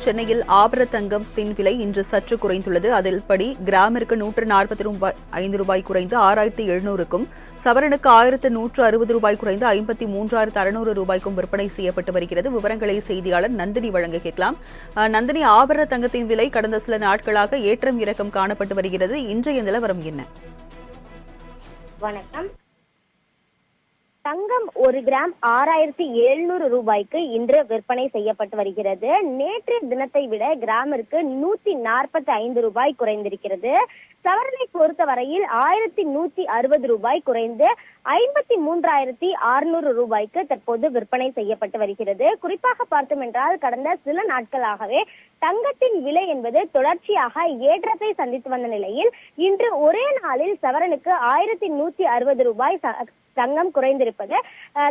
சென்னையில் ஆபர தங்கத்தின் விலை இன்று சற்று குறைந்துள்ளது. அதில்படி கிராமிற்கு 145 ரூபாய் குறைந்து 6700க்கும், சவரனுக்கு 1160 ரூபாய் குறைந்து 53600 ரூபாய்க்கும் விற்பனை செய்யப்பட்டு வருகிறது. விவரங்களை செய்தியாளர் நந்தினி வழங்க கேட்கலாம். நந்தினி, ஆபர தங்கத்தின் விலை கடந்த சில நாட்களாக ஏற்றம் இறக்கம் காணப்பட்டு வருகிறது. இன்றைய நிலவரம் என்ன? வணக்கம். தங்கம் 1 கிராம் 6700 ரூபாய்க்கு இன்று விற்பனை செய்யப்பட்டு வருகிறது. நேற்றைய தினத்தை விட கிராமிற்கு 145 ரூபாய் குறைந்திருக்கிறது. சவரனை பொறுத்தவரையில் 1160 ரூபாய் குறைந்து 53600 ரூபாய்க்கு தற்போது விற்பனை செய்யப்பட்டு வருகிறது. குறிப்பாக பார்த்தோம் என்றால் கடந்த சில நாட்களாகவே தங்கத்தின் விலை என்பது தொடர்ச்சியாக ஏற்றத்தை சந்தித்து வந்த நிலையில் இன்று ஒரே நாளில் சவரனுக்கு 1160 ரூபாய் தங்கம் குறைந்திருப்பது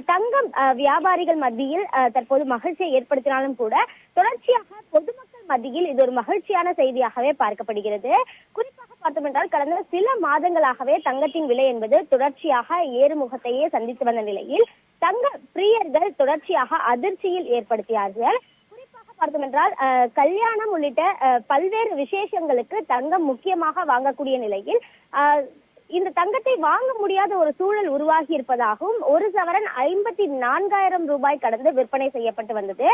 தங்கம் வியாபாரிகள் மத்தியில் தற்போது மகிழ்ச்சியை ஏற்படுத்தினாலும் கூட தொடர்ச்சியாக பொதுமக்கள் மத்தியில் இது ஒரு மகிழ்ச்சியான செய்தியாகவே பார்க்கப்படுகிறது. குறிப்பாக பார்த்தோம் என்றால் கடந்த சில மாதங்களாகவே தங்கத்தின் விலை என்பது தொடர்ச்சியாக ஏறுமுகத்தையே சந்தித்து வந்த நிலையில் தங்க பிரியர்கள் தொடர்ச்சியாக அதிர்ச்சியில் ஏற்படுத்தியார்கள். குறிப்பாக பார்த்தோம் என்றால் கல்யாணம் உள்ளிட்ட பல்வேறு விசேஷங்களுக்கு தங்கம் முக்கியமாக வாங்கக்கூடிய நிலையில் இந்த தங்கத்தை வாங்க முடியாத ஒரு சூழல் உருவாகி இருப்பதாகவும் ஒரு சவரன் 54,000 ரூபாய் கடந்து விற்பனை செய்யப்பட்டு வந்தது.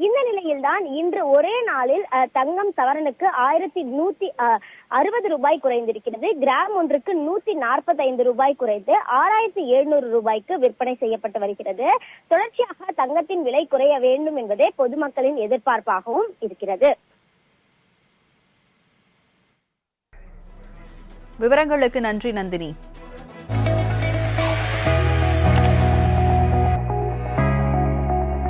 இந்த நிலையில்தான் இன்று ஒரே நாளில் தங்கம் சவரனுக்கு 1160 ரூபாய் குறைந்திருக்கிறது. கிராம் ஒன்றுக்கு 145 ரூபாய் குறைந்து 6700 ரூபாய்க்கு விற்பனை செய்யப்பட்டு வருகிறது. தொடர்ச்சியாக தங்கத்தின் விலை குறைய வேண்டும் என்பதே பொதுமக்களின் எதிர்பார்ப்பாகவும் இருக்கிறது. விவரங்களுக்கு நன்றி நந்தினி.